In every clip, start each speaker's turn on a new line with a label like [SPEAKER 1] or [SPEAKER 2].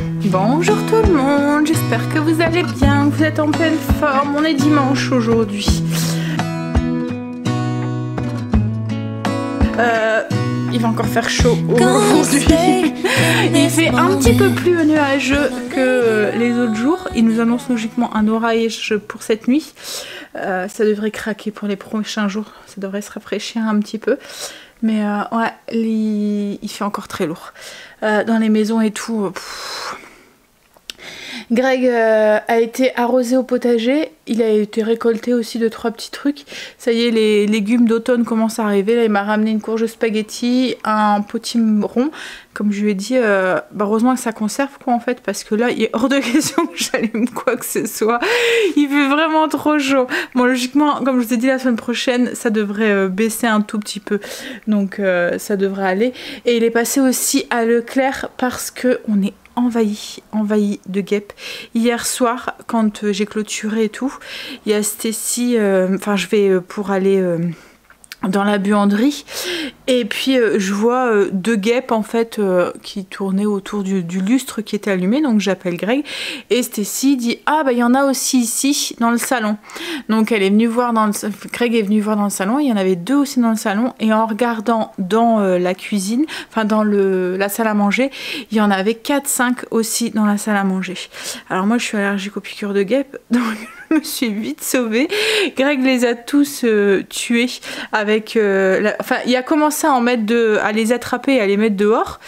[SPEAKER 1] Bonjour tout le monde, j'espère que vous allez bien, que vous êtes en pleine forme. On est dimanche aujourd'hui. Il va encore faire chaud aujourd'hui. Il fait un petit peu plus nuageux que les autres jours. Il nous annonce logiquement un orage pour cette nuit. Ça devrait craquer pour les prochains jours. Ça devrait se rafraîchir un petit peu. Mais ouais, il fait encore très lourd. Dans les maisons et tout. Greg a été arrosé au potager, il a été récolté aussi 2-3 petits trucs. Ça y est, les légumes d'automne commencent à arriver. Là, il m'a ramené une courge spaghetti, un potimarron. Comme je lui ai dit, heureusement que ça conserve quoi en fait, parce que là, il est hors de question que j'allume quoi que ce soit. Il fait vraiment trop chaud. Bon, logiquement, comme je vous ai dit, la semaine prochaine, ça devrait baisser un tout petit peu. Donc, ça devrait aller. Et il est passé aussi à Leclerc parce qu'on est envahi de guêpes. Hier soir, quand j'ai clôturé et tout, il y a Stécie, enfin je vais pour aller dans la buanderie et puis je vois 2 guêpes en fait qui tournaient autour du lustre qui était allumé, donc j'appelle Greg et Stécie dit ah bah il y en a aussi ici dans le salon. Donc elle est venue voir Greg est venu voir dans le salon, il y en avait 2 aussi dans le salon et en regardant dans la cuisine, enfin dans la salle à manger, il y en avait 4-5 aussi dans la salle à manger. Alors moi je suis allergique aux piqûres de guêpes, donc je me suis vite sauvée. Greg les a tous tués avec enfin il a commencé à en mettre à les attraper et à les mettre dehors,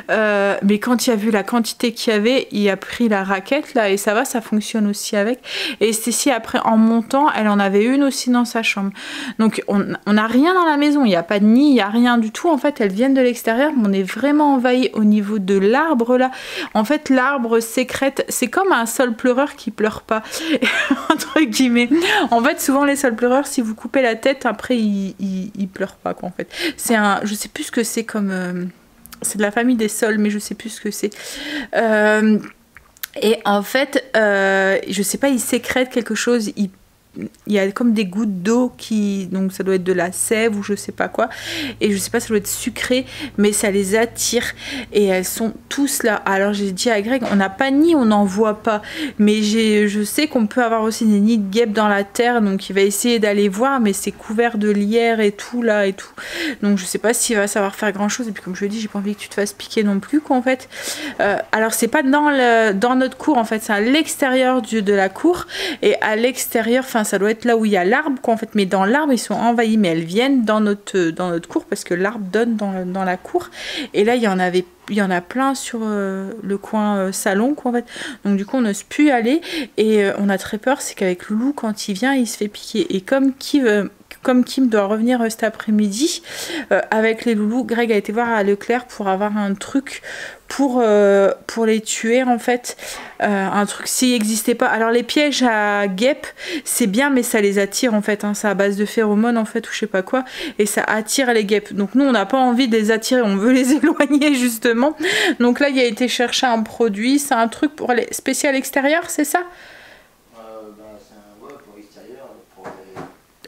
[SPEAKER 1] mais quand il a vu la quantité qu'il y avait, il a pris la raquette là et ça va, ça fonctionne aussi avec. Et Stécie après en montant, elle en avait une aussi dans sa chambre. Donc on n'a rien dans la maison, il n'y a pas de nid, il n'y a rien du tout en fait, elles viennent de l'extérieur, mais on est vraiment envahi au niveau de l'arbre là. En fait l'arbre sécrète, c'est comme un sol pleureur qui pleure pas entre guillemets. En fait souvent les sols pleureurs, si vous coupez la tête après il pleure pas quoi en fait. C'est je sais plus ce que c'est comme c'est de la famille des sols mais je sais plus ce que c'est. Et en fait je sais pas, il sécrète quelque chose, il y a comme des gouttes d'eau donc ça doit être de la sève ou je sais pas quoi, et je sais pas, ça doit être sucré, mais ça les attire et elles sont tous là. Alors j'ai dit à Greg, on n'a pas de nid, on n'en voit pas, mais je sais qu'on peut avoir aussi des nids de guêpes dans la terre, donc il va essayer d'aller voir, mais c'est couvert de lierre et tout là et tout, donc je sais pas s'il va savoir faire grand chose. Et puis comme je le dis, j'ai pas envie que tu te fasses piquer non plus quoi en fait. Alors c'est pas dans notre cour en fait, c'est à l'extérieur de la cour, et à l'extérieur, enfin ça doit être là où il y a l'arbre quoi en fait, mais dans l'arbre ils sont envahis, mais elles viennent dans notre cour parce que l'arbre donne dans la cour. Et là il y en a plein sur le coin salon quoi en fait, donc du coup on n'ose plus y aller et on a très peur, c'est qu'avec Loulou quand il vient il se fait piquer. Et comme Kim doit revenir cet après-midi avec les loulous, Greg a été voir à Leclerc pour avoir un truc pour les tuer en fait, un truc s'il n'existait pas. Alors les pièges à guêpes c'est bien, mais ça les attire en fait, hein. C'est à base de phéromones en fait ou je sais pas quoi, et ça attire les guêpes. Donc nous on n'a pas envie de les attirer, on veut les éloigner justement. Donc là il a été chercher un produit, c'est un truc pour les spécial extérieur, c'est ça?
[SPEAKER 2] C'est un pour l'extérieur,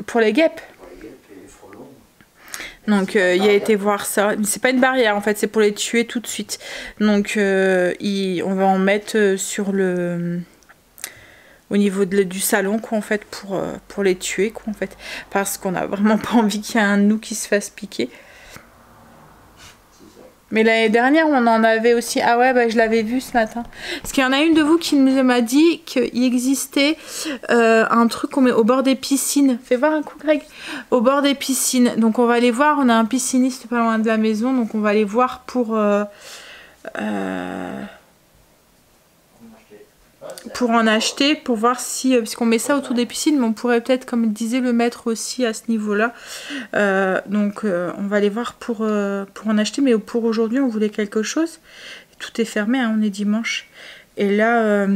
[SPEAKER 1] pour les guêpes.
[SPEAKER 2] pour les guêpes et les frelons.
[SPEAKER 1] Donc il a été voir ça. C'est pas une barrière en fait, c'est pour les tuer tout de suite. Donc on va en mettre sur au niveau du salon quoi en fait, pour les tuer quoi en fait, parce qu'on a vraiment pas envie qu'il y ait un de nous qui se fasse piquer. Mais l'année dernière, on en avait aussi. Ah ouais, bah, je l'avais vu ce matin. Parce qu'il y en a une de vous qui m'a dit qu'il existait un truc qu'on met au bord des piscines. Fais voir un coup, Greg. Au bord des piscines. Donc on va aller voir. On a un pisciniste pas loin de la maison. Donc on va aller voir pour en acheter, pour voir si, puisqu'on met ça autour des piscines, mais on pourrait peut-être, comme il disait, le mettre aussi à ce niveau-là. Donc on va aller voir pour en acheter, mais pour aujourd'hui on voulait quelque chose. Tout est fermé, hein, on est dimanche. Et là,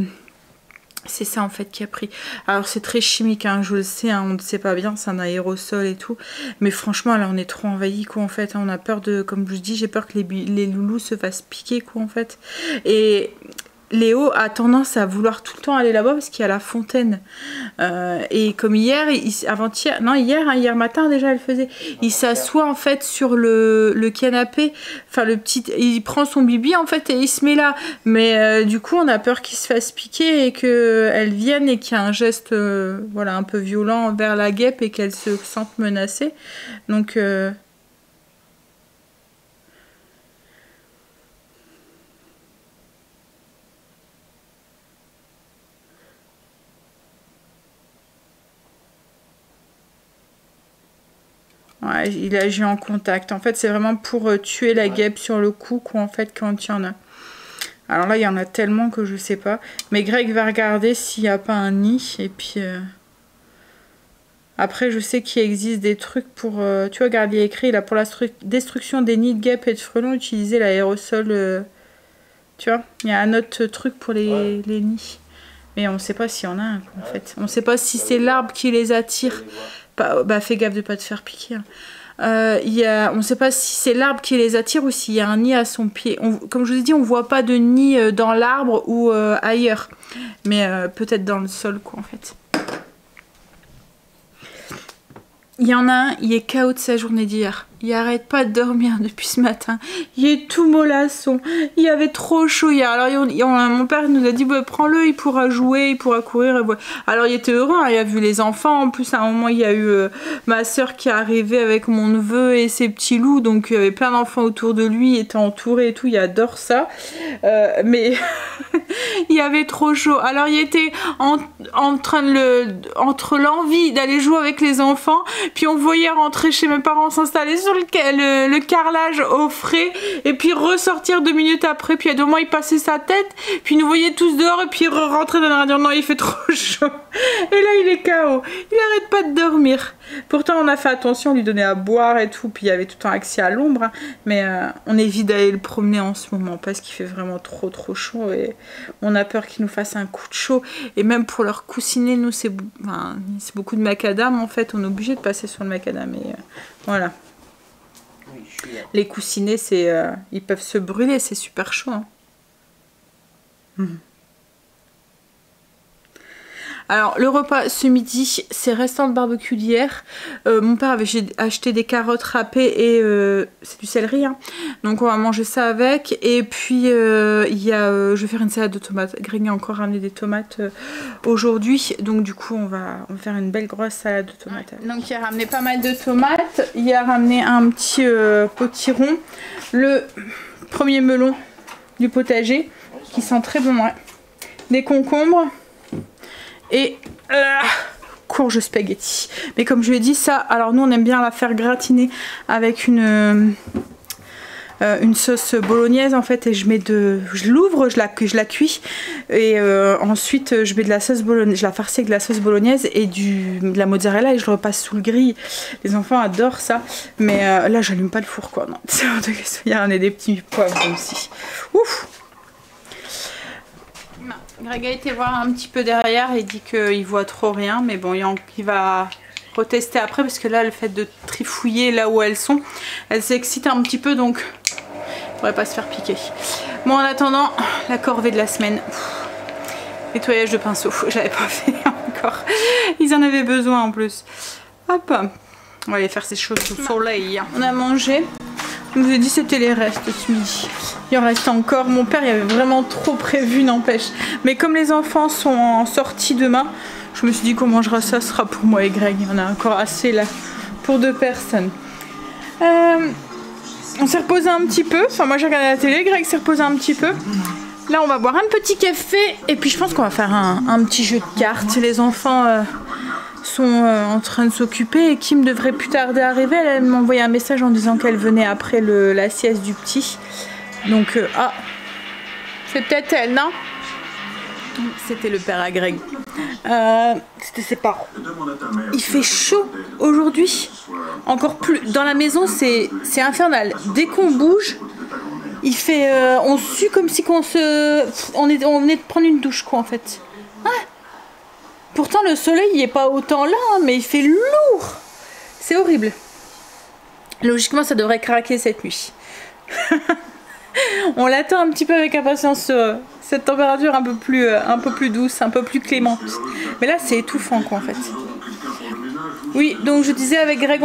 [SPEAKER 1] c'est ça en fait qui a pris. Alors c'est très chimique, hein, je le sais, hein, on ne sait pas bien, c'est un aérosol et tout. Mais franchement là on est trop envahis quoi en fait, hein, on a peur de, comme je dis, j'ai peur que les loulous se fassent piquer quoi en fait. Et Léo a tendance à vouloir tout le temps aller là-bas parce qu'il y a la fontaine. Et comme hier, avant-hier, non hier, hein, hier matin déjà elle faisait. Il s'assoit en fait sur le canapé, enfin le petit, il prend son bibi en fait et il se met là. Mais du coup on a peur qu'il se fasse piquer et qu'elle vienne et qu'il y ait un geste voilà, un peu violent vers la guêpe et qu'elle se sente menacée. Donc... ouais, il agit en contact. En fait, c'est vraiment pour tuer la guêpe sur le coup, quoi, en fait, quand il y en a. Alors là, il y en a tellement que je sais pas. Mais Greg va regarder s'il n'y a pas un nid. Et puis... Après, je sais qu'il existe des trucs pour... tu vois, regarde, il y a écrit, là, pour la destruction des nids de guêpes et de frelons, utiliser l'aérosol... tu vois, il y a un autre truc pour les nids. Mais on ne sait pas s'il y en a un, en fait. On ne sait pas si c'est l'arbre qui les attire. Bah fais gaffe de pas te faire piquer. On ne sait pas si c'est l'arbre qui les attire ou s'il y a un nid à son pied. Comme je vous ai dit, on voit pas de nid dans l'arbre ou ailleurs. Mais peut-être dans le sol, quoi, en fait. Il y en a un, il est KO de sa journée d'hier. Il arrête pas de dormir depuis ce matin. Il est tout mollasson. Il avait trop chaud hier. Alors mon père nous a dit bah, prends-le, il pourra jouer, il pourra courir. Et voilà. Alors il était heureux, hein, il a vu les enfants. En plus à un moment il y a eu ma soeur qui est arrivée avec mon neveu et ses petits loups. Donc il y avait plein d'enfants autour de lui, il était entouré et tout. Il adore ça. Mais il avait trop chaud. Alors il était en train de entre l'envie d'aller jouer avec les enfants. Puis on voyait rentrer chez mes parents, s'installer sur le carrelage au frais et puis ressortir 2 minutes après, puis à 2 mois il passait sa tête, puis il nous voyait tous dehors et puis il rentrait dans la radio. Non, il fait trop chaud et là il est KO, il arrête pas de dormir. Pourtant on a fait attention, on lui donnait à boire et tout, puis il y avait tout le temps accès à l'ombre, hein. Mais on évite d'aller le promener en ce moment parce qu'il fait vraiment trop chaud et on a peur qu'il nous fasse un coup de chaud. Et même pour leur coussiner, nous c'est beaucoup de macadam en fait, on est obligé de passer sur le macadam et voilà. Les coussinets, ils peuvent se brûler, c'est super chaud. Hein. Alors, le repas ce midi, c'est restant le barbecue d'hier. Mon père avait acheté des carottes râpées et c'est du céleri. Hein. Donc, on va manger ça avec. Et puis, je vais faire une salade de tomates. Greg a encore ramené des tomates aujourd'hui. Donc, du coup, on va faire une belle grosse salade de tomates. Donc, il a ramené pas mal de tomates. Il a ramené un petit potiron. Le premier melon du potager qui sent très bon. Ouais. Des concombres. Et courge spaghetti. Mais comme je lui ai dit ça, alors nous on aime bien la faire gratiner avec une sauce bolognaise en fait, et je l'ouvre, je la cuis et ensuite je mets de la sauce bolognaise, je la farcis avec de la sauce bolognaise et de la mozzarella et je le repasse sous le grill. Les enfants adorent ça, mais là j'allume pas le four quoi. Non, c'est hors de question. Il y a des petits poivrons aussi. Ouf. Greg a été voir un petit peu derrière et dit qu'il voit trop rien, mais bon, il va retester après parce que là, le fait de trifouiller là où elles sont, elles s'excitent un petit peu, donc il ne faudrait pas se faire piquer. Bon, en attendant, la corvée de la semaine. Nettoyage de pinceau, j'avais pas fait encore. Ils en avaient besoin en plus. Hop, on va aller faire ces choses au soleil. On a mangé. Je vous ai dit c'était les restes ce midi. Il en reste encore. Mon père il avait vraiment trop prévu, n'empêche. Mais comme les enfants sont en sortie demain, je me suis dit qu'on mangera ça, ce sera pour moi et Greg. Il y en a encore assez là pour 2 personnes. On s'est reposé un petit peu. Enfin moi j'ai regardé la télé, Greg s'est reposé un petit peu. Là on va boire un petit café et puis je pense qu'on va faire un petit jeu de cartes. Les enfants... sont en train de s'occuper et Kim devrait plus tarder arriver. Elle m'a envoyé un message en disant qu'elle venait après la sieste du petit. Donc, c'est peut-être elle, non? C'était le père à Greg. C'était ses parents. Il fait chaud aujourd'hui. Encore plus. Dans la maison, c'est infernal. Dès qu'on bouge, il fait... on sue comme si on venait de prendre une douche, quoi, en fait. Ah. Pourtant le soleil il est pas autant là, hein, mais il fait lourd. C'est horrible. Logiquement ça devrait craquer cette nuit. On l'attend un petit peu avec impatience cette température un peu plus douce, un peu plus clémente. Mais là c'est étouffant quoi en fait. Oui, donc je disais avec Greg,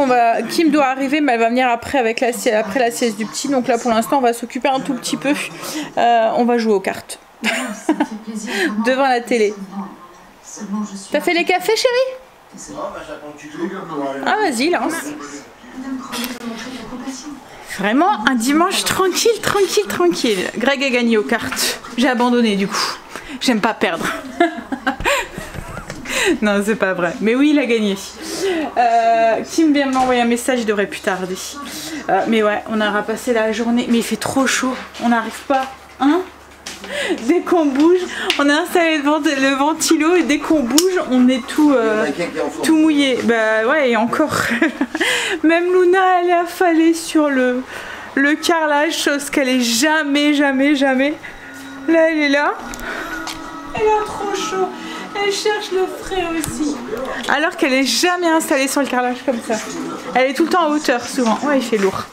[SPEAKER 1] Kim doit arriver, mais elle va venir après la sieste du petit. Donc là pour l'instant on va s'occuper un tout petit peu. On va jouer aux cartes. Devant la télé. T'as fait les cafés chérie? Ah vas-y lance. Vraiment un dimanche tranquille. Greg a gagné aux cartes. J'ai abandonné du coup. J'aime pas perdre. Non c'est pas vrai. Mais oui il a gagné. Kim vient m'envoyer un message, il devrait plus tarder. Mais ouais on aura passé la journée. Mais il fait trop chaud. On n'arrive pas. Hein? Dès qu'on bouge, on a installé le ventilo et dès qu'on bouge, on est tout mouillé. Bah ouais, et encore. Même Luna, elle est affalée sur le carrelage, chose qu'elle est jamais. Là, elle est là. Elle a trop chaud. Elle cherche le frais aussi. Alors qu'elle est jamais installée sur le carrelage comme ça. Elle est tout le temps en hauteur, souvent. Ouais, il fait lourd.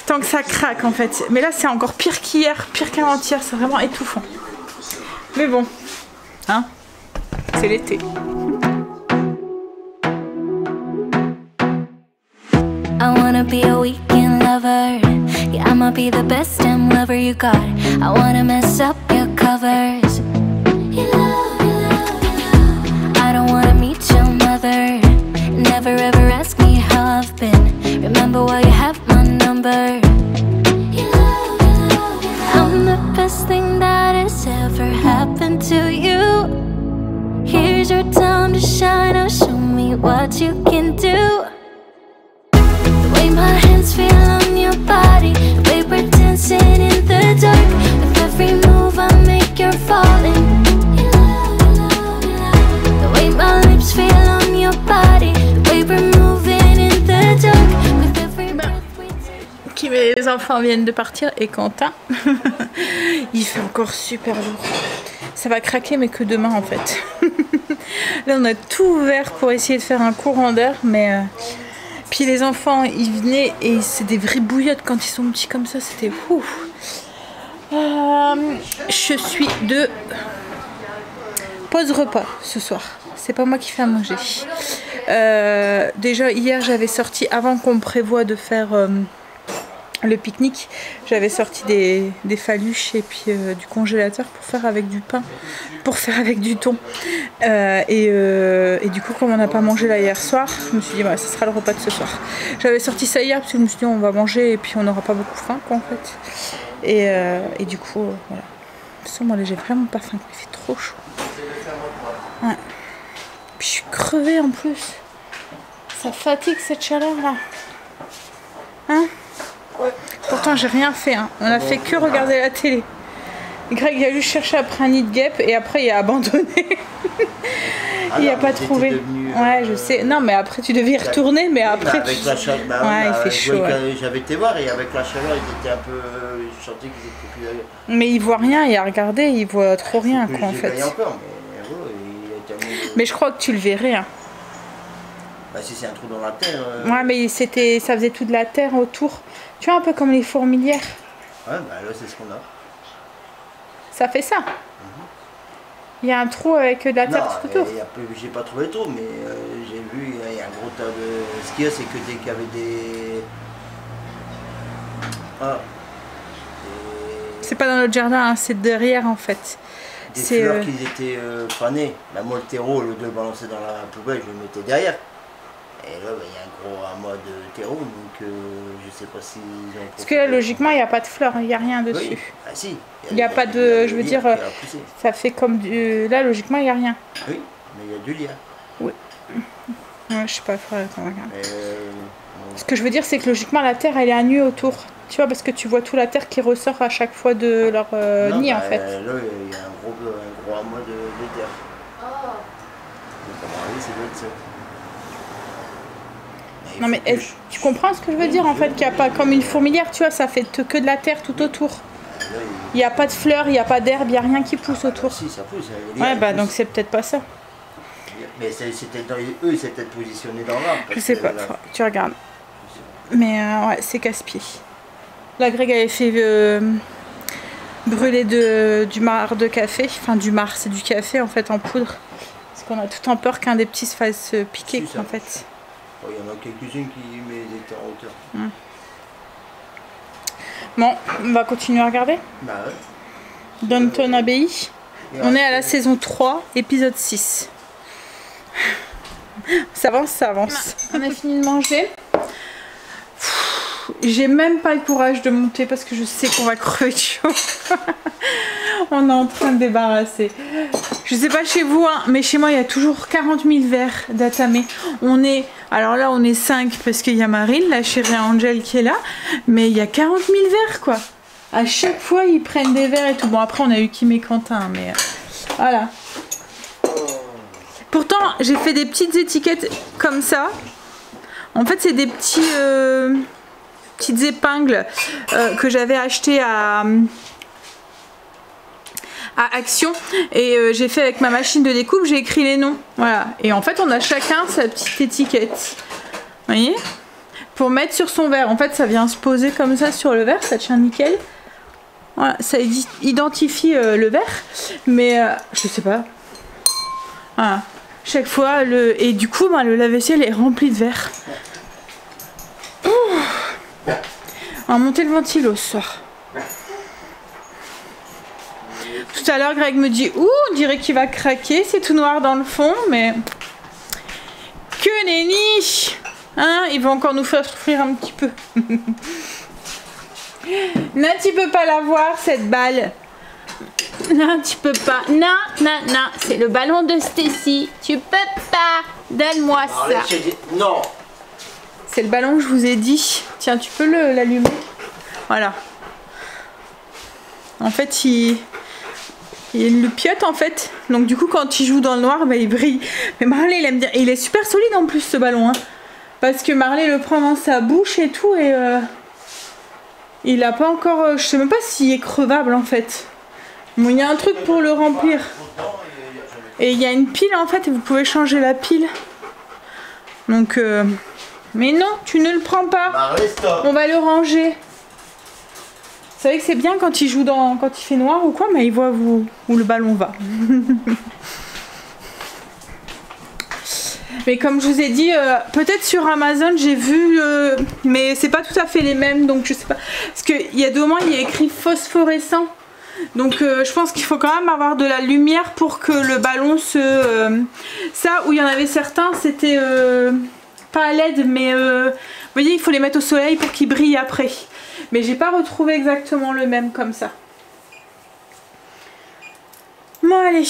[SPEAKER 1] Tant que ça craque en fait. Mais là c'est encore pire qu'hier, pire qu'avant-hier, c'est vraiment étouffant. Mais bon, hein, c'est l'été. I wanna be a weekend lover. Yeah, I'ma be the best damn lover you got. I wanna mess up your covers. I don't wanna meet your mother. Never ever ask me how I've been. Remember why you have my number. I'm the best thing that has ever happened to you. Here's your time to shine. Now show me what you can do. The way my hands feel on your body, the way we're dancing in the dark. With every move I make, you're falling. The way my lips feel on your body, the way we're moving in the dark. With every breath we take. Kim et les enfants viennent de partir et Quentin, il fait encore super lourd. Ça va craquer mais que demain en fait. Là on a tout ouvert pour essayer de faire un courant d'air mais... Puis les enfants ils venaient et c'est des vraies bouillottes quand ils sont petits comme ça, c'était ouf. Je suis de pause repas ce soir. C'est pas moi qui fais à manger. Déjà hier j'avais sorti, avant qu'on prévoie de faire le pique-nique, j'avais sorti des faluches et puis du congélateur pour faire avec du pain, pour faire avec du thon. Et du coup comme on n'a pas mangé là hier soir, je me suis dit bah, ça sera le repas de ce soir. J'avais sorti ça hier parce que je me suis dit on va manger et puis on n'aura pas beaucoup faim quoi en fait. Et du coup voilà. De toute façon moi là j'ai vraiment pas faim, il fait trop chaud. Ouais. Puis je suis crevée en plus. Ça fatigue cette chaleur là. Hein? Ouais. Pourtant j'ai rien fait, hein. On a fait que regarder la télé. Greg il a juste cherché après un nid de guêpe et après il a abandonné. Il a pas trouvé. Ouais je sais. Non mais après tu devais y retourner mais après.
[SPEAKER 2] Avec la chaleur,
[SPEAKER 1] ouais, il fait chaud. Ouais.
[SPEAKER 2] J'avais été voir et avec la chaleur ils étaient un peu. Je sentais qu'ils étaient plus.
[SPEAKER 1] Mais il voit rien, il a regardé, il voit trop rien quoi en fait.
[SPEAKER 2] Encore,
[SPEAKER 1] mais je crois que tu le verrais. Hein.
[SPEAKER 2] Bah si c'est un trou dans la terre.
[SPEAKER 1] Ouais mais ça faisait tout de la terre autour. Tu vois un peu comme les fourmilières.
[SPEAKER 2] Ouais bah là c'est ce qu'on a.
[SPEAKER 1] Ça fait ça. Il y a un trou avec de la terre tout autour.
[SPEAKER 2] J'ai pas trouvé le trou mais j'ai vu il y a un gros tas de. Ce qu'il y a c'est que dès qu'il y avait des. Ah.
[SPEAKER 1] C'est pas dans notre jardin, hein, c'est derrière en fait.
[SPEAKER 2] Des fleurs qui étaient fanées. Bah, moi le terreau, le de le balancer dans la poubelle, je le mettais derrière. Et là, bah, il y a un gros amas de terreau, donc je sais pas si...
[SPEAKER 1] Parce que là, logiquement, il n'y a pas de fleurs, il n'y a rien dessus.
[SPEAKER 2] Oui. Ah si.
[SPEAKER 1] Il n'y a pas de... Je veux dire, ça fait comme du... Là, logiquement, il n'y a rien.
[SPEAKER 2] Oui, mais il y a du lien.
[SPEAKER 1] Oui. Ouais, je sais pas, il faudrait qu'on regarde. Ce que je veux dire, c'est que logiquement, la terre, elle est à nu autour. Tu vois, parce que tu vois toute la terre qui ressort à chaque fois de leur nid, en fait.
[SPEAKER 2] Là, il y a un gros amas de terre. Donc, à mon avis, ça doit être ça.
[SPEAKER 1] Non mais tu comprends ce que je veux dire en fait, qu'il n'y a pas comme une fourmilière, tu vois, ça fait que de la terre tout autour. Il n'y a pas de fleurs, il n'y a pas d'herbe, il n'y a rien qui pousse autour.
[SPEAKER 2] Si, ça pousse.
[SPEAKER 1] Ouais, bah donc c'est peut-être pas ça.
[SPEAKER 2] Mais eux, ils s'étaient positionnés dans l'arbre.
[SPEAKER 1] Je sais pas, tu regardes. Mais ouais, c'est casse-pied. La Greg avait fait brûler du marc de café. Enfin du marc, c'est du café en fait en poudre. Parce qu'on a tout en peur qu'un des petits se fasse piquer en fait.
[SPEAKER 2] Il y en a quelques-unes qui étaient en hauteur.
[SPEAKER 1] Bon, on va continuer à regarder.
[SPEAKER 2] Bah ouais.
[SPEAKER 1] Downton Abbey. On est à la saison 3, épisode 6. Ça avance, ça avance. On a fini de manger. J'ai même pas le courage de monter parce que je sais qu'on va crever de chaud. On est en train de débarrasser. Je sais pas chez vous, hein, mais chez moi il y a toujours 40 000 verres d'atamé. Alors là on est 5 parce qu'il y a Marine, la chérie Angèle qui est là. Mais il y a 40 000 verres quoi. À chaque fois ils prennent des verres et tout. Bon après on a eu Kim et Quentin, mais voilà. Pourtant j'ai fait des petites étiquettes comme ça. En fait c'est des petites épingles que j'avais achetées à Action et j'ai fait avec ma machine de découpe, j'ai écrit les noms. Voilà. Et en fait on a chacun sa petite étiquette. Vous voyez? Pour mettre sur son verre. En fait ça vient se poser comme ça sur le verre, ça tient nickel. Voilà, ça identifie le verre. Mais je sais pas. Voilà. Chaque fois et du coup le lave-vaisselle est rempli de verre. On va monter le ventilo ce soir. Tout à l'heure Greg me dit ouh on dirait qu'il va craquer, c'est tout noir dans le fond, mais que nenni, hein, il va encore nous faire souffrir un petit peu. Non, tu peux pas la voir cette balle. Non, tu peux pas. Non, non, non, c'est le ballon de Stacy. Tu peux pas. Donne-moi ça.
[SPEAKER 2] Non.
[SPEAKER 1] C'est le ballon que je vous ai dit. Tiens, tu peux l'allumer. Voilà. En fait, il le piote en fait. Donc du coup, quand il joue dans le noir, bah, il brille. Mais Marley, il aime bien. Il est super solide en plus ce ballon. Hein. Parce que Marley le prend dans sa bouche et tout. Et il a pas encore... je sais même pas s'il est crevable en fait. Bon, il y a un truc pour le remplir. Et il y a une pile en fait. Et vous pouvez changer la pile. Donc... mais non, tu ne le prends pas.
[SPEAKER 2] Marley, stop.
[SPEAKER 1] On va le ranger. Vous savez que c'est bien quand il joue quand il fait noir ou quoi, mais il voit où le ballon va. Mais comme je vous ai dit, peut-être sur Amazon j'ai vu, mais c'est pas tout à fait les mêmes, donc je sais pas. Parce qu'il y a 2 moments il y a écrit phosphorescent. Donc je pense qu'il faut quand même avoir de la lumière pour que le ballon se... ça, où il y en avait certains, c'était pas à LED, mais vous voyez, il faut les mettre au soleil pour qu'ils brillent après. Mais j'ai pas retrouvé exactement le même comme ça. Bon allez,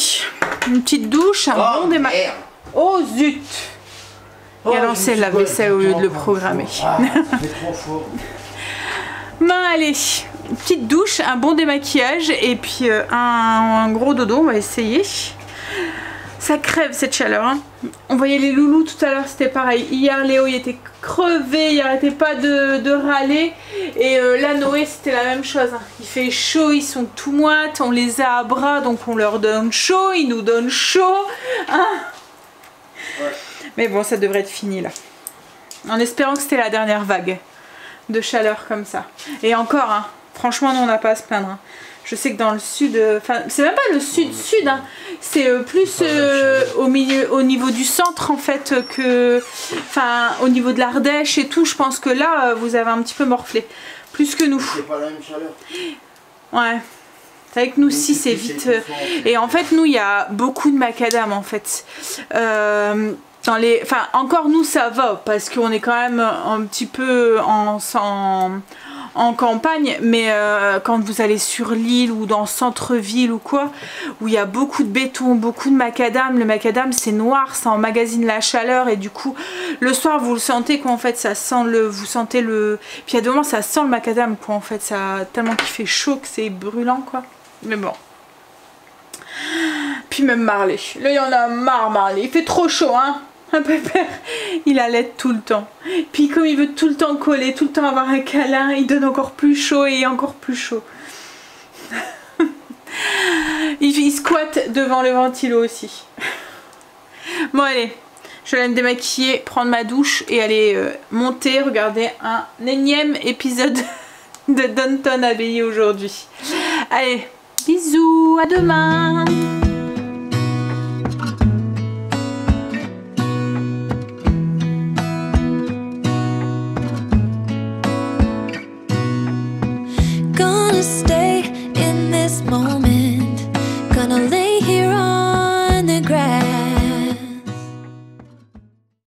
[SPEAKER 1] une petite douche, un bon démarrage. Oh zut! Il a lancé la vaisselle au lieu de le programmer.
[SPEAKER 2] C'est trop fort.
[SPEAKER 1] Bon allez, une petite douche, un bon démaquillage et puis un gros dodo, on va essayer. Ça crève cette chaleur. Hein. On voyait les loulous tout à l'heure, c'était pareil. Hier Léo il était crevé, il arrêtait pas de râler. Et là Noé c'était la même chose. Hein. Il fait chaud, ils sont tout moites, on les a à bras donc on leur donne chaud, ils nous donnent chaud. Hein. Ouais. Mais bon ça devrait être fini là. En espérant que c'était la dernière vague de chaleur comme ça. Et encore, hein, franchement nous on n'a pas à se plaindre. Hein. Je sais que dans le sud, enfin c'est même pas le sud-sud, hein, c'est plus au niveau du centre en fait que, enfin au niveau de l'Ardèche et tout, je pense que là vous avez un petit peu morflé, plus que nous. C'est pas la même chaleur. Ouais. C'est vrai que nous si c'est vite. Et en fait nous il y a beaucoup de macadam en fait. Enfin encore nous ça va parce qu'on est quand même un petit peu en campagne, mais quand vous allez sur l'île ou dans le centre-ville ou quoi, où il y a beaucoup de béton, beaucoup de macadam, le macadam c'est noir, ça emmagasine la chaleur et du coup le soir vous le sentez quoi en fait, ça sent vous sentez le... Puis il y a des moments ça sent le macadam quoi en fait, ça tellement qu'il fait chaud que c'est brûlant quoi, mais bon. Puis même Marley, là il y en a marre Marley, il fait trop chaud hein. Un pépère, il allait tout le temps. Puis comme il veut tout le temps coller, tout le temps avoir un câlin, il donne encore plus chaud et encore plus chaud. Il squatte devant le ventilo aussi. Bon allez, je vais aller me démaquiller, prendre ma douche et aller monter, regarder un énième épisode de Downton Abbey aujourd'hui. Allez, Bisous, à demain.